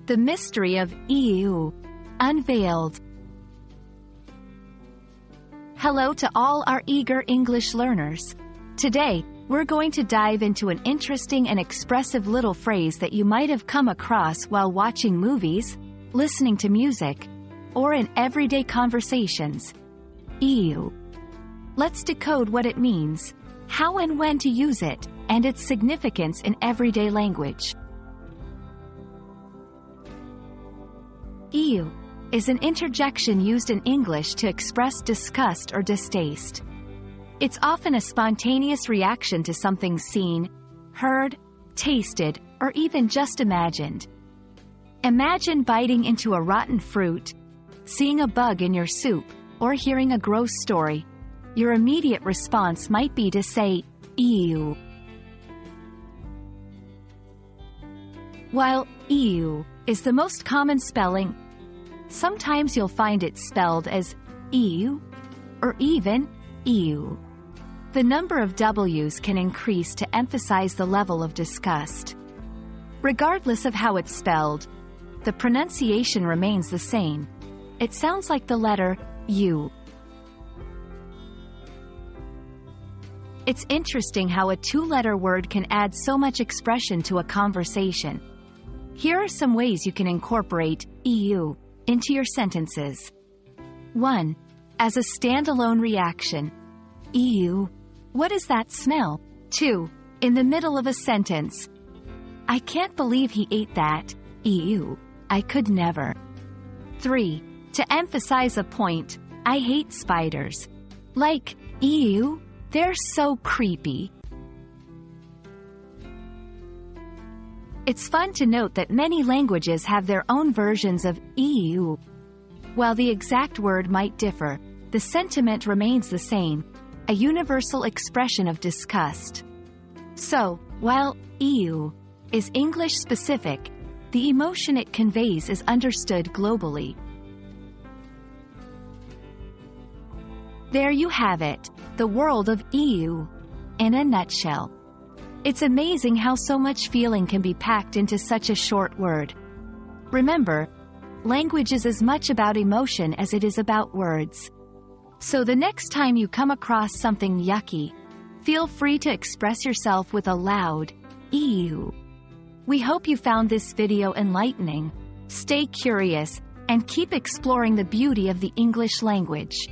The mystery of EU. Unveiled. Hello to all our eager English learners. Today, we're going to dive into an interesting and expressive little phrase that you might have come across while watching movies, listening to music, or in everyday conversations. EU. Let's decode what it means, how and when to use it, and its significance in everyday language. EU is an interjection used in English to express disgust or distaste. It's often a spontaneous reaction to something seen, heard, tasted, or even just imagined. Imagine biting into a rotten fruit, seeing a bug in your soup, or hearing a gross story. Your immediate response might be to say, "Ew." While EU is the most common spelling, sometimes you'll find it spelled as EU or even EU. The number of W's can increase to emphasize the level of disgust. Regardless of how it's spelled, the pronunciation remains the same. It sounds like the letter U. It's interesting how a two-letter word can add so much expression to a conversation. Here are some ways you can incorporate EU into your sentences. 1. As a standalone reaction. EU. What is that smell? 2. In the middle of a sentence. I can't believe he ate that. EU. I could never. 3. To emphasize a point. I hate spiders. Like, EU. They're so creepy. It's fun to note that many languages have their own versions of EU. While the exact word might differ, the sentiment remains the same, a universal expression of disgust. So, while EU is English-specific, the emotion it conveys is understood globally. There you have it, the world of EU in a nutshell. It's amazing how so much feeling can be packed into such a short word. Remember, language is as much about emotion as it is about words. So the next time you come across something yucky, feel free to express yourself with a loud EU. We hope you found this video enlightening. Stay curious and keep exploring the beauty of the English language.